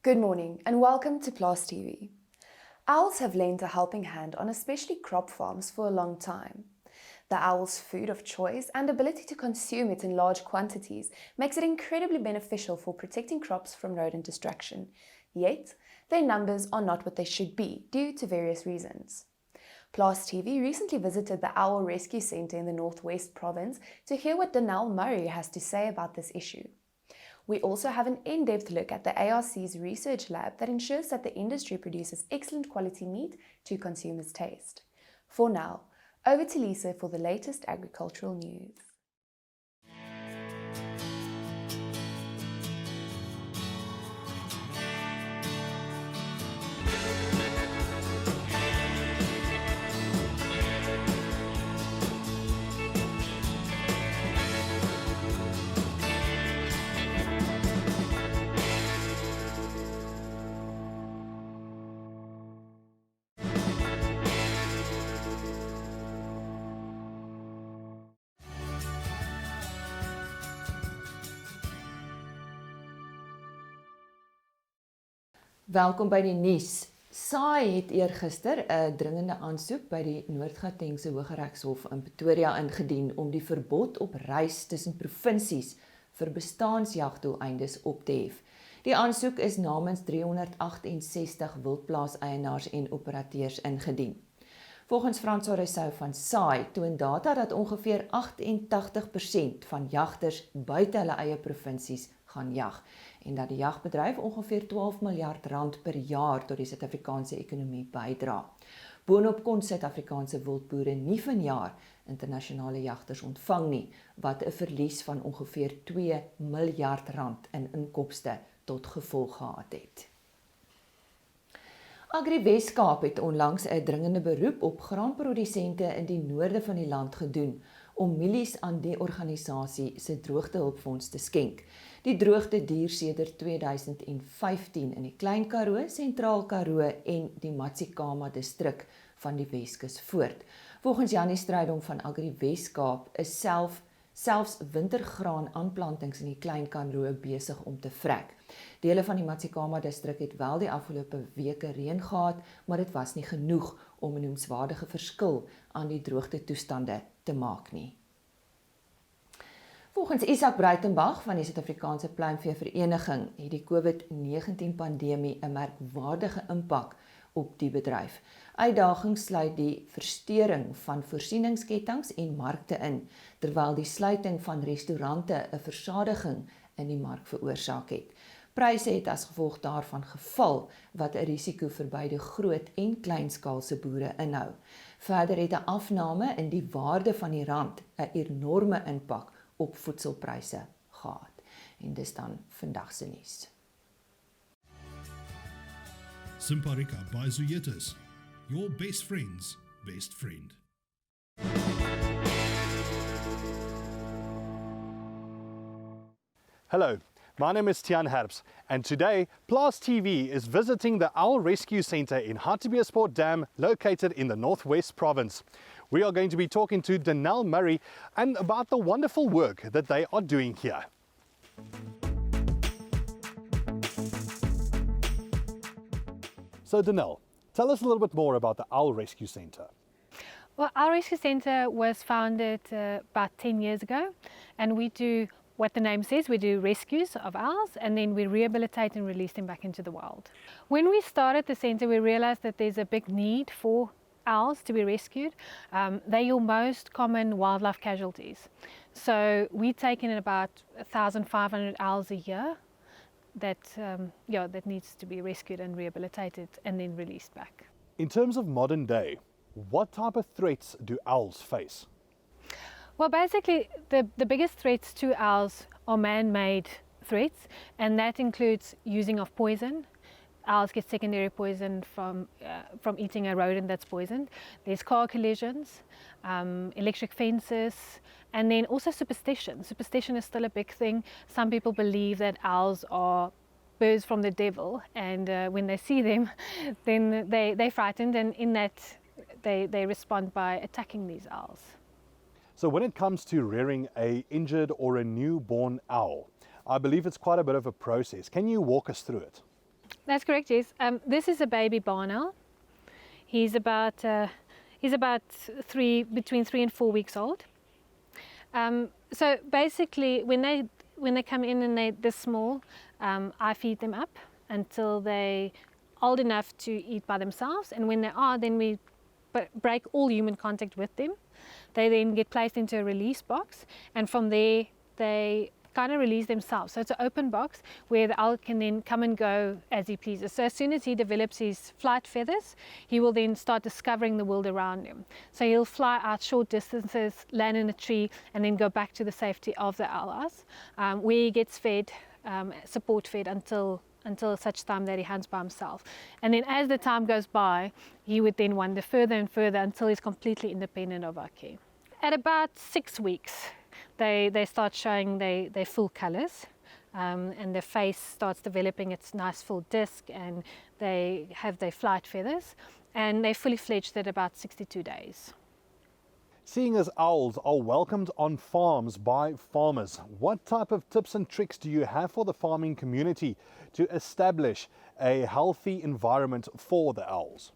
Good morning and welcome to Plaas TV. Owls have lent a helping hand on especially crop farms for a long time. The owl's food of choice and ability to consume it in large quantities makes it incredibly beneficial for protecting crops from rodent destruction. Yet, their numbers are not what they should be due to various reasons. Plaas TV recently visited the Owl Rescue Centre in the Northwest Province to hear what Danelle has to say about this issue. We also have an in-depth look at the ARC's research lab that ensures that the industry produces excellent quality meat to consumers' taste. For now, over to Lisa for the latest agricultural news. Welkom by die nuus. SAI het eergister 'n dringende aansoek by die Noord-Gautengse Hooggeregshof in Pretoria ingedien om die verbod op reis tussen provinsies vir bestaansjagdoeleindes op te hef. Die aansoek is namens 368 wildplaaseienaars en operateurs ingedien. Volgens Frans Rousseau van SAI toon data dat ongeveer 88% van jagters buite hulle eie provinsies gaan jag en dat die jagbedryf ongeveer 12 miljard rand per jaar tot die Suid-Afrikaanse ekonomie bydra. Boonop kon Suid-Afrikaanse wildboere nie vanjaar internasionale jagters ontvang nie, wat 'n verlies van ongeveer 2 miljard rand in inkomste tot gevolg gehad het. Agri Weskaap het onlangs 'n dringende beroep op graanprodusente in die noorde van die land gedoen om mielies aan die organisasie se droogtehulpfonds te skenk. Die droogte duur sedert 2015 in die Klein Karoo, Sentraal Karoo en die Matsikama distrik van die Weskus voort. Volgens Janie Strydom van Agri Weskaap is selfs wintergraan aanplantings in die Klein Karoo besig om te vrek. Dele van die Matsikama distrik het wel die afgelope weke reën gehad, maar dit was nie genoeg om 'n noemenswaardige verskil aan die droogtetoestande te maak nie. Volgens Isak Breitenbach van die Suid-Afrikaanse Pluimveevereniging het die COVID-19 pandemie 'n merkwaardige impak op die bedryf. Uitdagings sluit die verstoring van voorsieningsketTINGS en markte in, terwyl die sluiting van restaurante 'n versadiging in die mark veroorsaak het. Pryse het as gevolg daarvan geval, wat 'n risiko vir beide groot en kleinskaalse boere inhou. Verder het 'n afname in die waarde van die rand 'n enorme impak op voedselpryse gehad. En dis dan vandag se nuus. Simparica by Zuyetis, your best friend's best friend. Hello, my name is Tiaan Herbs, and today Plaas TV is visiting the Owl Rescue Centre in Hartbeespoort Dam, located in the Northwest Province. We are going to be talking to Danelle and about the wonderful work that they are doing here. So Danelle, tell us a little bit more about the Owl Rescue Centre. Well, our rescue centre was founded about 10 years ago, and we do what the name says, we do rescues of owls, and then we rehabilitate and release them back into the wild. When we started the centre, we realised that there's a big need for owls to be rescued. They're your most common wildlife casualties. So we take in about 1,500 owls a year that needs to be rescued and rehabilitated and then released back. In terms of modern day, what type of threats do owls face? Well, basically, the biggest threats to owls are man-made threats, and that includes using of poison. Owls get secondary poison from eating a rodent that's poisoned. There's car collisions, electric fences, and then also superstition. Superstition is still a big thing. Some people believe that owls are birds from the devil, and when they see them, then they're frightened, and in that they respond by attacking these owls. So when it comes to rearing a injured or a newborn owl, I believe it's quite a bit of a process. Can you walk us through it? That's correct, yes. This is a baby barn owl. He's about between 3 and 4 weeks old. So basically, when they come in and they're this small, I feed them up until they're old enough to eat by themselves. And when they are, then we break all human contact with them. They then get placed into a release box, and from there they kind of release themselves. So it's an open box where the owl can then come and go as he pleases. So as soon as he develops his flight feathers, he will then start discovering the world around him. So he'll fly out short distances, land in a tree, and then go back to the safety of the owl house, where he gets fed, support fed until such time that he hunts by himself. And then as the time goes by, he would then wander further and further until he's completely independent of our care. At about 6 weeks, they start showing their full colors, and their face starts developing its nice full disc, and they have their flight feathers, and they're fully fledged at about 62 days. Seeing as owls are welcomed on farms by farmers, what type of tips and tricks do you have for the farming community to establish a healthy environment for the owls?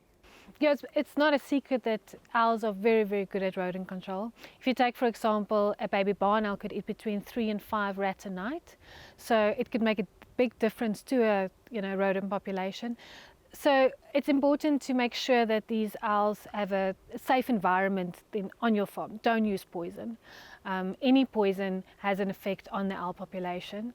Yes, it's not a secret that owls are very, very good at rodent control. If you take, for example, a baby barn owl could eat between 3 and 5 rats a night, so it could make a big difference to a rodent population. So it's important to make sure that these owls have a safe environment on your farm. Don't use poison. Any poison has an effect on the owl population.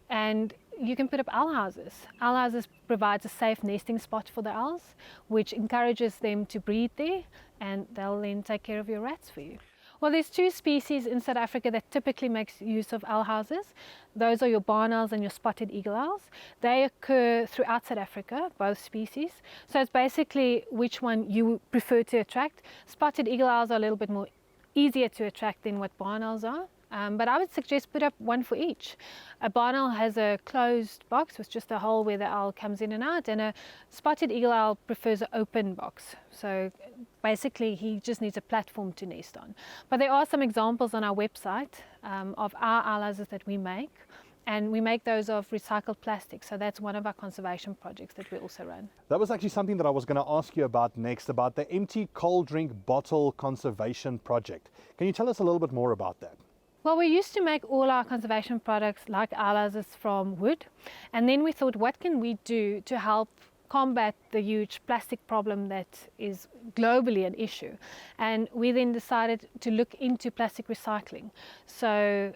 And you can put up owl houses. Owl houses provides a safe nesting spot for the owls, which encourages them to breed there, and they'll then take care of your rats for you. Well, there's 2 species in South Africa that typically makes use of owl houses. Those are your barn owls and your spotted eagle owls. They occur throughout South Africa, both species. So it's basically which one you prefer to attract. Spotted eagle owls are a little bit more easier to attract than what barn owls are. But I would suggest put up one for each. A barn owl has a closed box with just a hole where the owl comes in and out, and a spotted eagle owl prefers an open box. So basically he just needs a platform to nest on. But there are some examples on our website of our owl houses that we make, and we make those of recycled plastic. So that's one of our conservation projects that we also run. That was actually something that I was going to ask you about next, about the empty cold drink bottle conservation project. Can you tell us a little bit more about that? Well, we used to make all our conservation products like owl houses from wood, and then we thought, what can we do to help combat the huge plastic problem that is globally an issue? And we then decided to look into plastic recycling. So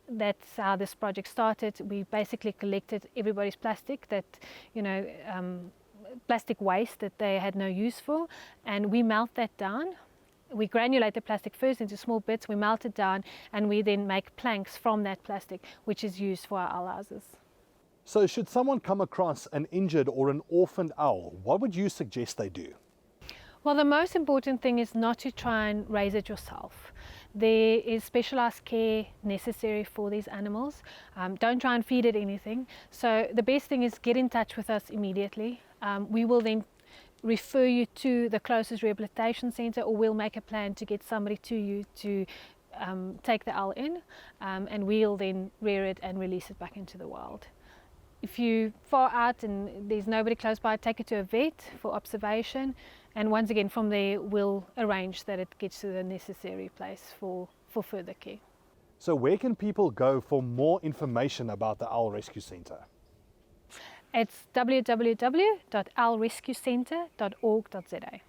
that's how this project started. We basically collected everybody's plastic that, plastic waste that they had no use for, and we melt that down. We granulate the plastic first into small bits, we melt it down, and we then make planks from that plastic, which is used for our owl houses. So should someone come across an injured or an orphaned owl, what would you suggest they do? Well, the most important thing is not to try and raise it yourself. There is specialized care necessary for these animals. Don't try and feed it anything. So the best thing is get in touch with us immediately. We will then refer you to the closest rehabilitation centre, or we'll make a plan to get somebody to you to take the owl in, and we'll then rear it and release it back into the wild. If you're far out and there's nobody close by, take it to a vet for observation, and once again from there we'll arrange that it gets to the necessary place for further care. So where can people go for more information about the Owl Rescue Centre? It's www.owlrescuecentre.org.za.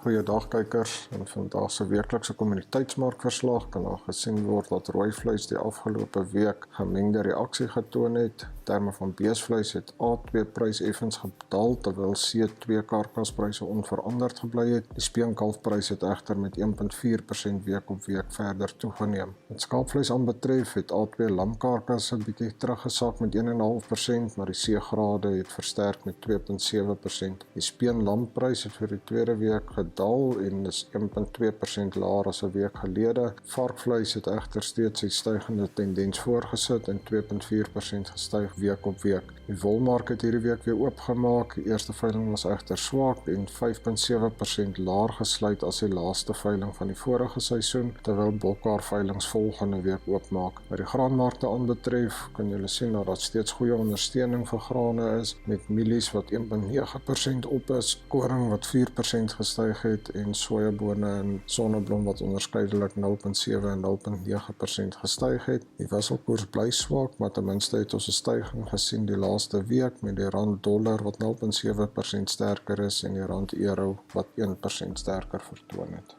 Goeiedag kykers, in vandag se weeklikse kommuniteitsmarkverslag kan daar gesien word dat rooi vleis die afgelope week gemengde reaksie getoon het. In terme van beesvleis het A2 prys effens gedaal terwyl C2 karkaspryse onveranderd gebly het. Die speenkalfprys het egter met 1.4% week op week verder toegeneem. Wat skaapvleis aanbetref het A2 lamkarkas 'n bietjie teruggesak met 1.5%, maar die C-grade het versterk met 2.7%. Die speenlamprys het vir die tweede week gedaal en is 1.2% laer as 'n week gelede. Varkvleis het egter steeds sy stygende tendens voorgesit en 2.4% gestyg week op week. Die wolmark het hierdie week weer oopgemaak. Die eerste veiling was egter swak en 5,7% laer gesluit as die laaste veiling van die vorige seisoen, terwyl bokhaar veilings volgende week oopmaak. Wat die graanmarkte aanbetref, kan julle sien dat daar steeds goeie ondersteuning vir grane is, met mielies wat 1,9% op is, koring wat 4% gestyg het en sojabone en sonneblom wat onderskeidelik 0,7 en 0,9% gestyg het. Die wisselkoers bly swak, maar ten minste het ons 'n styging gesien die laaste week met die rand-dollar wat 0,7% sterker is en die rand-euro wat 1% sterker vertoon het.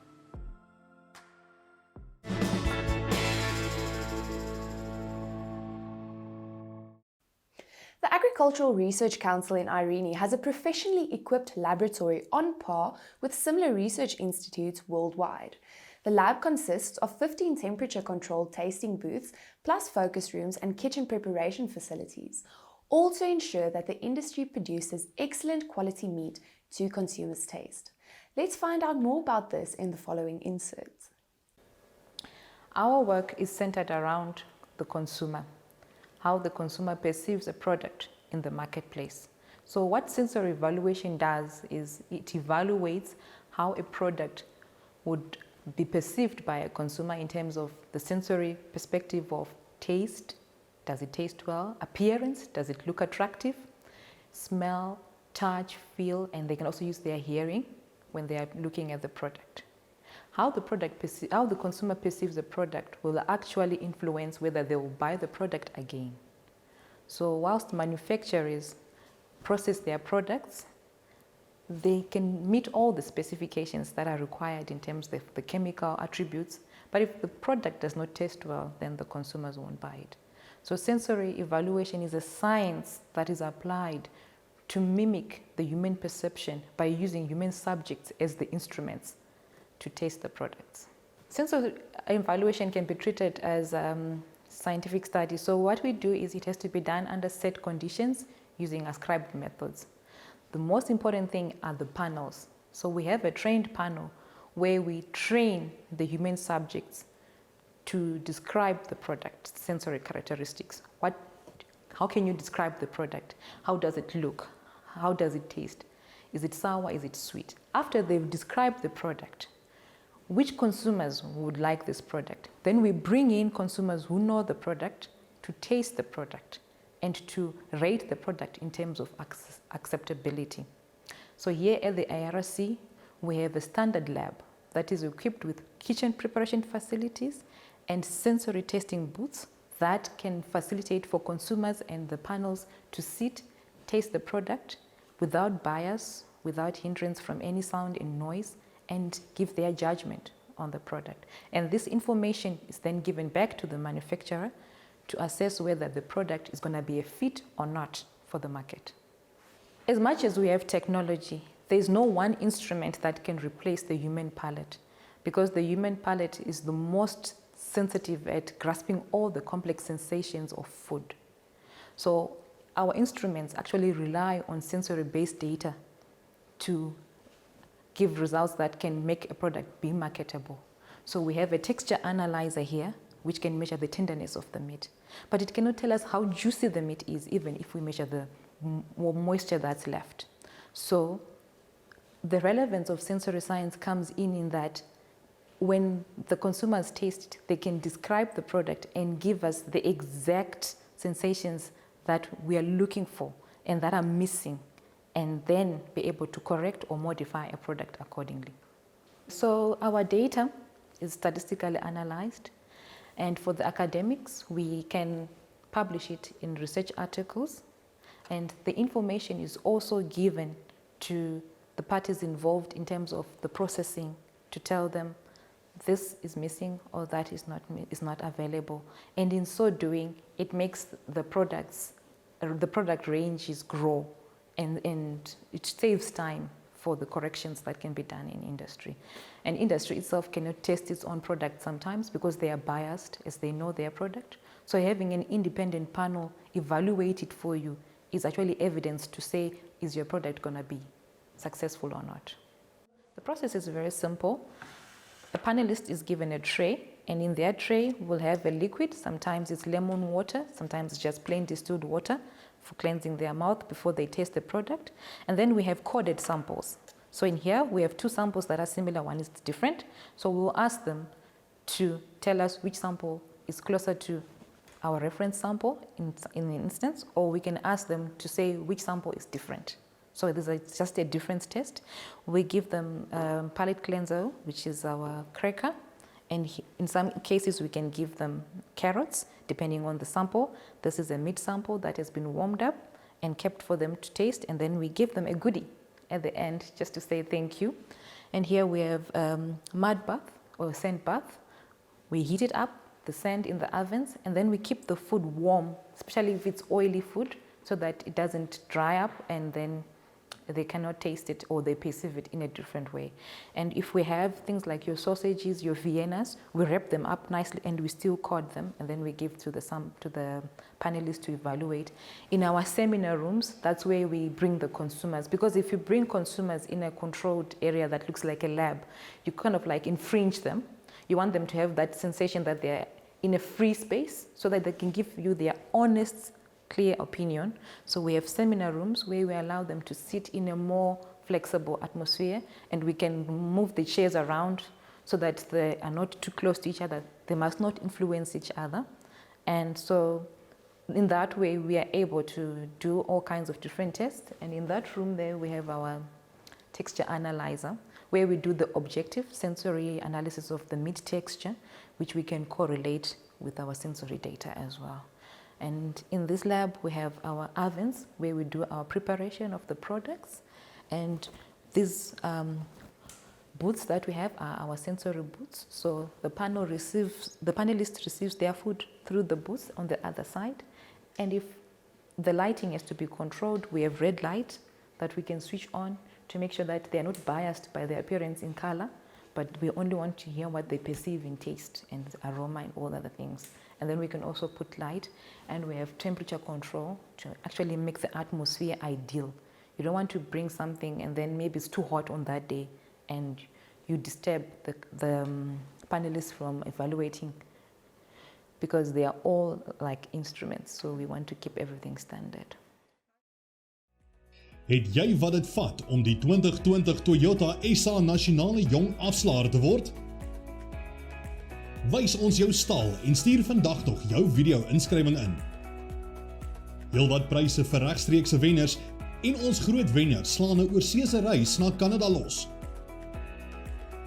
The Agricultural Research Council in Irene has a professionally equipped laboratory on par with similar research institutes worldwide. The lab consists of 15 temperature-controlled tasting booths, plus focus rooms and kitchen preparation facilities, all to ensure that the industry produces excellent quality meat to consumers' taste. Let's find out more about this in the following insert. Our work is centered around the consumer, how the consumer perceives a product in the marketplace. So what sensory evaluation does is it evaluates how a product would be perceived by a consumer in terms of the sensory perspective of taste, does it taste well, appearance, does it look attractive, smell, touch, feel, and they can also use their hearing when they are looking at the product. How the consumer perceives the product will actually influence whether they will buy the product again. So whilst manufacturers process their products, they can meet all the specifications that are required in terms of the chemical attributes, but if the product does not taste well, then the consumers won't buy it. So sensory evaluation is a science that is applied to mimic the human perception by using human subjects as the instruments to taste the products. Sensory evaluation can be treated as scientific study. So what we do is it has to be done under set conditions using ascribed methods. The most important thing are the panels. So we have a trained panel where we train the human subjects to describe the product, sensory characteristics. How can you describe the product? How does it look? How does it taste? Is it sour? Is it sweet? After they've described the product, which consumers would like this product? Then we bring in consumers who know the product to taste the product and to rate the product in terms of acceptability. So here at the IRC, we have a standard lab that is equipped with kitchen preparation facilities and sensory testing booths that can facilitate for consumers and the panels to sit, taste the product without bias, without hindrance from any sound and noise, and give their judgment on the product. And this information is then given back to the manufacturer to assess whether the product is going to be a fit or not for the market. As much as we have technology, there is no one instrument that can replace the human palate, because the human palate is the most sensitive at grasping all the complex sensations of food. So our instruments actually rely on sensory-based data to give results that can make a product be marketable. So we have a texture analyzer here, which can measure the tenderness of the meat. But it cannot tell us how juicy the meat is, even if we measure the moisture that's left. So the relevance of sensory science comes in that when the consumers taste it, they can describe the product and give us the exact sensations that we are looking for and that are missing, and then be able to correct or modify a product accordingly. So our data is statistically analyzed, and for the academics, we can publish it in research articles, and the information is also given to the parties involved in terms of the processing to tell them this is missing or that is not available. And in so doing, it makes the product ranges grow, and it saves time for the corrections that can be done in industry. And industry itself cannot test its own product sometimes because they are biased as they know their product. So having an independent panel evaluate it for you is actually evidence to say, is your product going to be successful or not? The process is very simple. The panelist is given a tray and in their tray we'll have a liquid. Sometimes it's lemon water, sometimes it's just plain distilled water for cleansing their mouth before they taste the product. And then we have coded samples. So in here we have two samples that are similar, one is different. So we'll ask them to tell us which sample is closer to our reference sample in the instance, or we can ask them to say which sample is different. So this is just a difference test. We give them palate cleanser, which is our cracker, and in some cases we can give them carrots, depending on the sample. This is a meat sample that has been warmed up and kept for them to taste, and then we give them a goodie at the end just to say thank you. And here we have mud bath or sand bath. We heat it up, the sand in the ovens, and then we keep the food warm, especially if it's oily food, so that it doesn't dry up and then they cannot taste it or they perceive it in a different way. And if we have things like your sausages, your Viennas, we wrap them up nicely and we still cod them, and then we give to the panelists to evaluate. In our seminar rooms, that's where we bring the consumers, because if you bring consumers in a controlled area that looks like a lab, you kind of like infringe them. You want them to have that sensation that they're in a free space so that they can give you their honest, clear opinion. So we have seminar rooms where we allow them to sit in a more flexible atmosphere, and we can move the chairs around so that they are not too close to each other. They must not influence each other. And so in that way, we are able to do all kinds of different tests. And in that room there, we have our texture analyzer, where we do the objective sensory analysis of the meat texture, which we can correlate with our sensory data as well. And in this lab, we have our ovens where we do our preparation of the products. And these booths that we have are our sensory booths. So the panelist receives their food through the booth on the other side. And if the lighting has to be controlled, we have red light that we can switch on to make sure that they are not biased by their appearance in color, but we only want to hear what they perceive in taste and aroma and all other things. And then we can also put light, and we have temperature control to actually make the atmosphere ideal. You don't want to bring something and then maybe it's too hot on that day and you disturb the panelists from evaluating, because they are all like instruments, so we want to keep everything standard. Het jy wat dit vat om die 2020 Toyota SA nasionale jong afslaer te word? Wys ons jou stal en stuur vandag nog jou video inskrywing in. Heelwat pryse vir regstreekse wenners en ons groot wenner slaan 'n oorseese reis na Kanada los.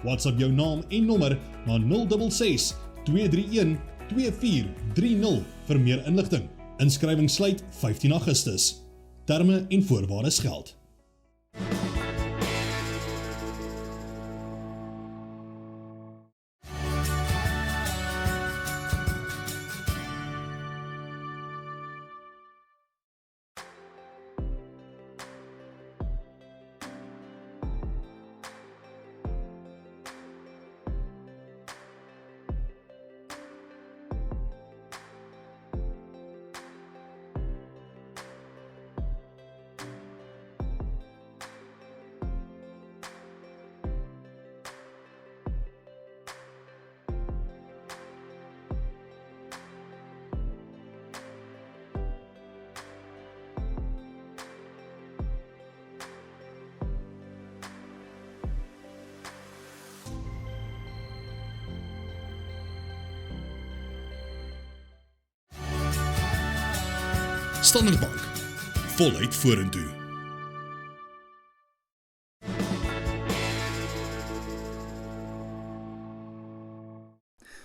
WhatsApp jou naam en nommer na 066 231 2430 vir meer inligting. Inskrywing sluit 15 Augustus. Terme en voorwaardes geld. Standard Bank, voluit vorentoe.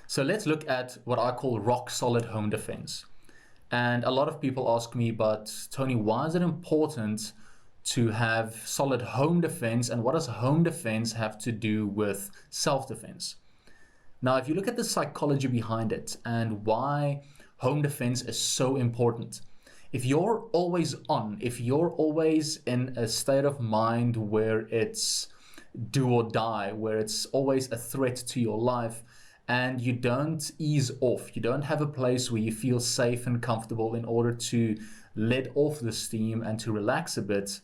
So let's look at what I call rock solid home defense. And a lot of people ask me, but Tony, why is it important to have solid home defense, and what does home defense have to do with self-defense? Now, if you look at the psychology behind it and why home defense is so important, if you're always on, if you're always in a state of mind where it's do or die, where it's always a threat to your life, and you don't ease off, you don't have a place where you feel safe and comfortable in order to let off the steam and to relax a bit,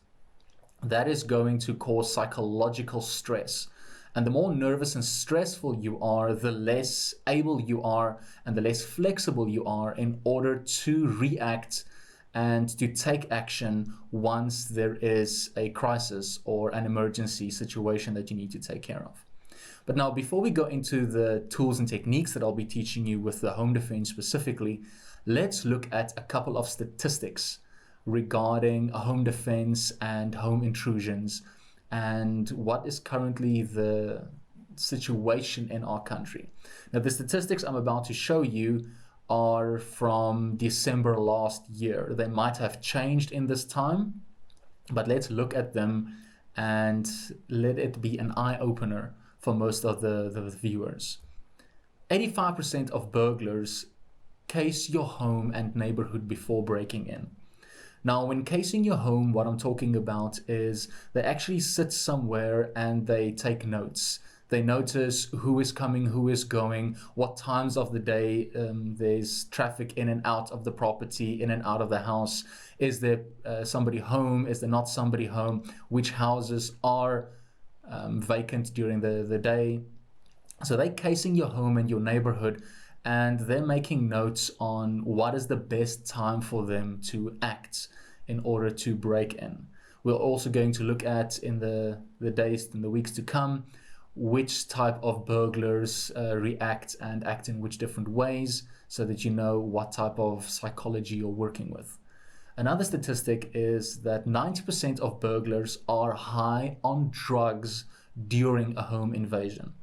that is going to cause psychological stress. And the more nervous and stressful you are, the less able you are and the less flexible you are in order to react and to take action once there is a crisis or an emergency situation that you need to take care of. But now, before we go into the tools and techniques that I'll be teaching you with the home defense specifically, let's look at a couple of statistics regarding home defense and home intrusions and what is currently the situation in our country. Now, the statistics I'm about to show you are from December last year. They might have changed in this time, but let's look at them and let it be an eye-opener for most of the viewers. 85% of burglars case your home and neighborhood before breaking in. Now, when casing your home, what I'm talking about is they actually sit somewhere and they take notes. They notice who is coming, who is going, what times of the day there's traffic in and out of the property, in and out of the house. Is there somebody home? Is there not somebody home? Which houses are vacant during the day? So they're casing your home and your neighborhood, and they're making notes on what is the best time for them to act in order to break in. We're also going to look at, in the days and the weeks to come, which type of burglars react and act in which different ways, so that you know what type of psychology you're working with. Another statistic is that 90% of burglars are high on drugs during a home invasion.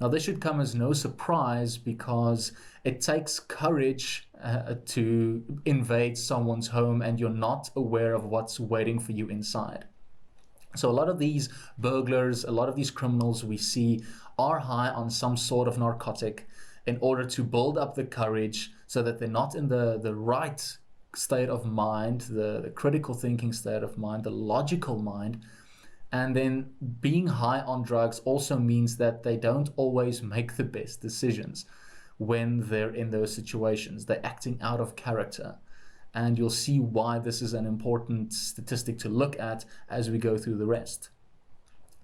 Now, this should come as no surprise because it takes courage to invade someone's home and you're not aware of what's waiting for you inside. So a lot of these burglars, a lot of these criminals we see are high on some sort of narcotic in order to build up the courage so that they're not in the right state of mind, the critical thinking state of mind, the logical mind. And then being high on drugs also means that they don't always make the best decisions when they're in those situations. They're acting out of character. And you'll see why this is an important statistic to look at as we go through the rest.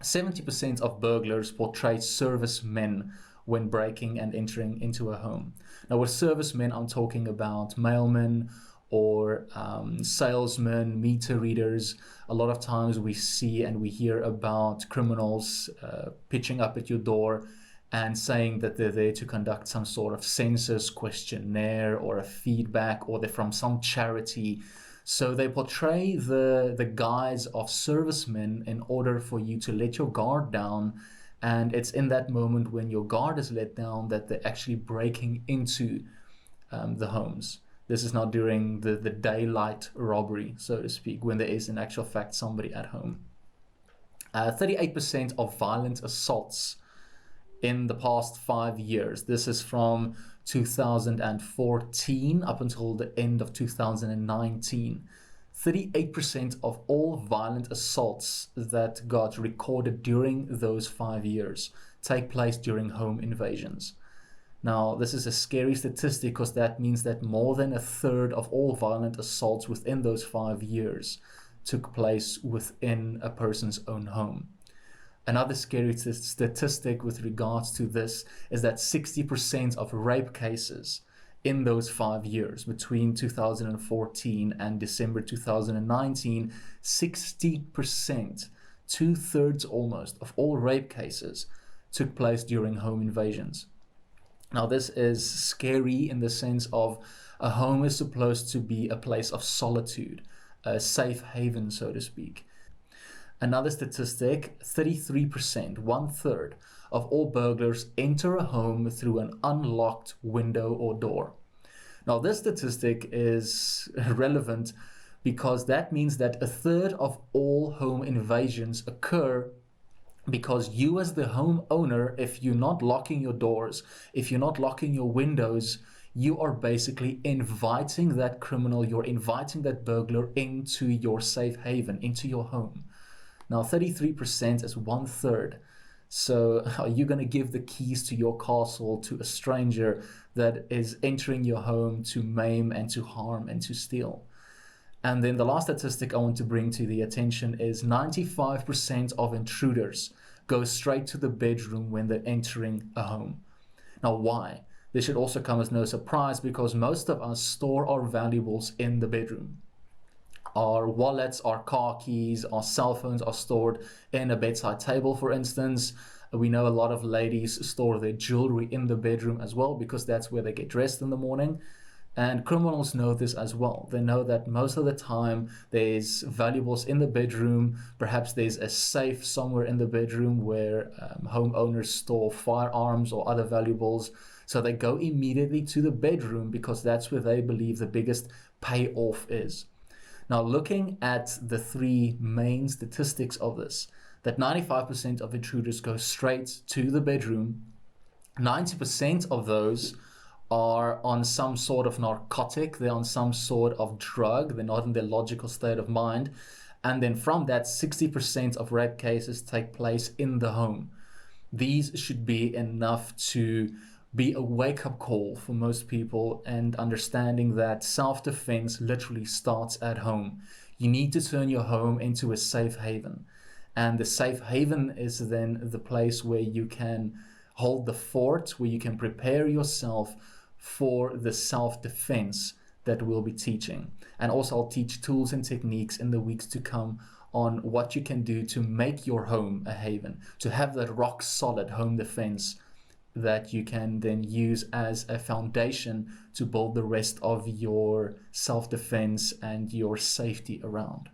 70% of burglars portray servicemen when breaking and entering into a home. Now, with servicemen, I'm talking about mailmen or salesmen, meter readers. A lot of times we see and we hear about criminals pitching up at your door and saying that they're there to conduct some sort of census questionnaire or a feedback, or they're from some charity. So they portray the guise of servicemen in order for you to let your guard down. And it's in that moment when your guard is let down that they're actually breaking into the homes. This is not during the daylight robbery, so to speak, when there is in actual fact somebody at home. 38% of violent assaults in the past 5 years. This is from 2014 up until the end of 2019. 38% of all violent assaults that got recorded during those 5 years take place during home invasions. Now, this is a scary statistic because that means that more than a third of all violent assaults within those 5 years took place within a person's own home. Another scary statistic with regards to this is that 60% of rape cases in those 5 years, between 2014 and December 2019, 60%, 2/3 almost, of all rape cases took place during home invasions. Now, this is scary in the sense of a home is supposed to be a place of solitude, a safe haven, so to speak. Another statistic, 33%, 1/3 of all burglars enter a home through an unlocked window or door. Now, this statistic is relevant because that means that 1/3 of all home invasions occur because you, as the homeowner, if you're not locking your doors, if you're not locking your windows, you are basically inviting that criminal, you're inviting that burglar into your safe haven, into your home. Now, 33% is 1/3. So are you going to give the keys to your castle to a stranger that is entering your home to maim and to harm and to steal? And then the last statistic I want to bring to the attention is 95% of intruders go straight to the bedroom when they're entering a home. Now, why? This should also come as no surprise because most of us store our valuables in the bedroom. Our wallets, our car keys, our cell phones are stored in a bedside table, for instance. We know a lot of ladies store their jewelry in the bedroom as well because that's where they get dressed in the morning. And criminals know this as well. They know that most of the time there's valuables in the bedroom. Perhaps there's a safe somewhere in the bedroom where homeowners store firearms or other valuables. So they go immediately to the bedroom because that's where they believe the biggest payoff is. Now, looking at the three main statistics of this, that 95% of intruders go straight to the bedroom. 90% of those are on some sort of narcotic, they're on some sort of drug, they're not in their logical state of mind. And then from that, 60% of rape cases take place in the home. These should be enough to be a wake-up call for most people and understanding that self-defense literally starts at home. You need to turn your home into a safe haven. And the safe haven is then the place where you can hold the fort, where you can prepare yourself for the self-defense that we'll be teaching. And also I'll teach tools and techniques in the weeks to come on what you can do to make your home a haven, to have that rock solid home defense that you can then use as a foundation to build the rest of your self-defense and your safety around.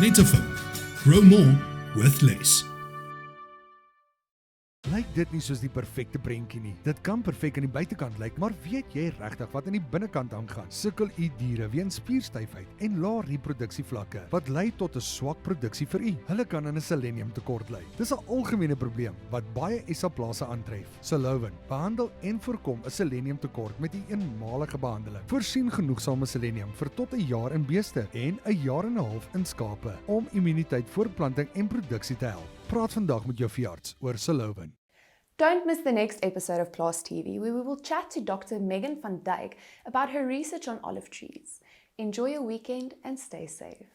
Net 'n Film. Grow more with less. Lyk dit nie soos die perfekte prentjie nie. Dit kan perfek aan die buitekant lyk, maar weet jy regtig wat aan die binnekant aangaan? Sukkel u diere weens spierstyfheid en lae reproduksievlakke wat lei tot 'n swak produksie vir u? Hulle kan aan 'n seleniumtekort ly. Dis 'n algemene probleem wat baie SA-plase aantref. Salowen behandel en voorkom 'n seleniumtekort met 'n eenmalige behandeling. Voorsien genoegsame selenium vir tot 'n jaar in beeste en 'n jaar en 'n half in skape om immuniteit, voortplanting en produksie te help. Praat vandag met jou veearts oor Salowen. Don't miss the next episode of Plaas TV, where we will chat to Dr. Megan van Dijk about her research on olive trees. Enjoy your weekend and stay safe.